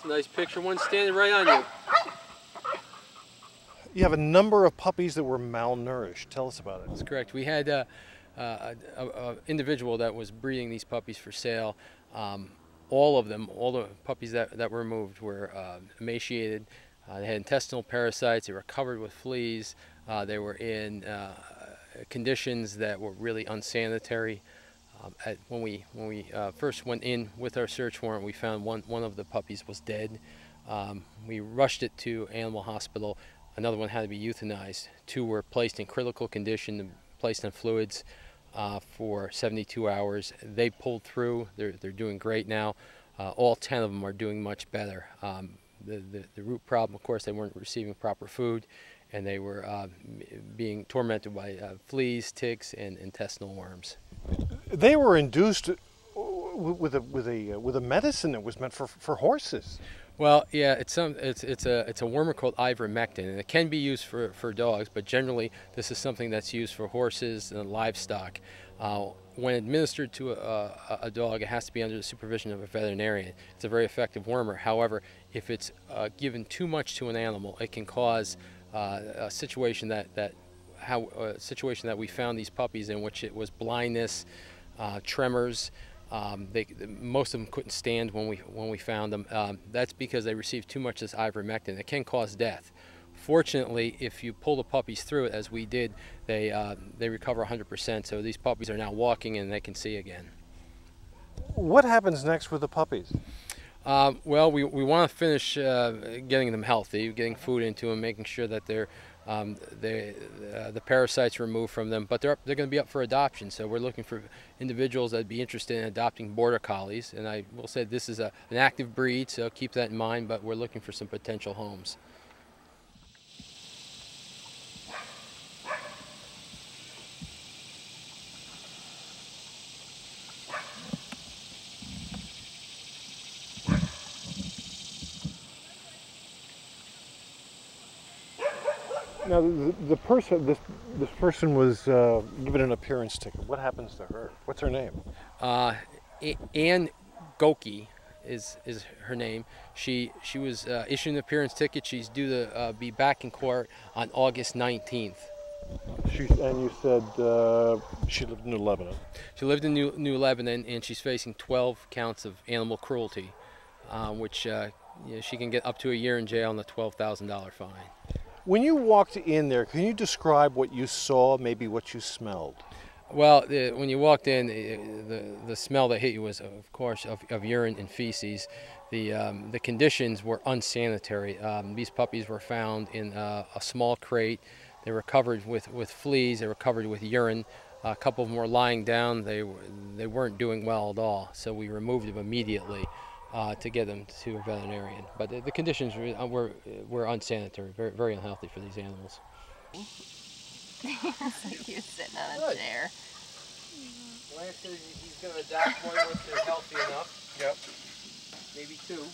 a nice picture, one standing right on you. You have a number of puppies that were malnourished. Tell us about it. That's correct. We had an individual that was breeding these puppies for sale. All of them, all the puppies that were removed were emaciated. They had intestinal parasites. They were covered with fleas. They were in conditions that were really unsanitary. When we first went in with our search warrant, we found one of the puppies was dead. We rushed it to Animal Hospital. Another one had to be euthanized. 2 were placed in critical condition, placed on fluids for 72 hours. They pulled through. They're doing great now. All 10 of them are doing much better. The root problem, of course, they weren't receiving proper food, and they were being tormented by fleas, ticks, and intestinal worms. They were induced with a medicine that was meant for horses. Well, yeah, it's a wormer called Ivermectin, and it can be used for dogs, but generally this is something that's used for horses and livestock. When administered to a dog, it has to be under the supervision of a veterinarian. It's a very effective wormer. However, if it's given too much to an animal, it can cause a situation that we found these puppies in, which it was blindness, tremors. Most of them couldn't stand when we found them. That's because they received too much of this ivermectin. It can cause death. Fortunately, if you pull the puppies through it, as we did, they recover 100%. So these puppies are now walking and they can see again. What happens next with the puppies? Well, we want to finish getting them healthy, getting food into them, making sure that the parasites removed from them. But they're going to be up for adoption, so we're looking for individuals that'd be interested in adopting Border Collies. And I will say this is an active breed, so keep that in mind. But we're looking for some potential homes. Now, this person was given an appearance ticket. What happens to her? What's her name? Anina is her name. She was issued an appearance ticket. She's due to be back in court on August 19th. And you said she lived in New Lebanon. She lived in New Lebanon, and she's facing 12 counts of animal cruelty, which she can get up to a year in jail and a $12,000 fine. When you walked in there, can you describe what you saw, maybe what you smelled? Well, when you walked in, the smell that hit you was, of course, of urine and feces. The conditions were unsanitary. These puppies were found in a small crate. They were covered with fleas. They were covered with urine. A couple of them were lying down. They weren't doing well at all, so we removed them immediately to get them to a veterinarian. But the conditions were unsanitary, very, very unhealthy for these animals. Like you're sitting on a chair. Lance says he's going to adopt one once they're healthy enough. Yep. Maybe 2.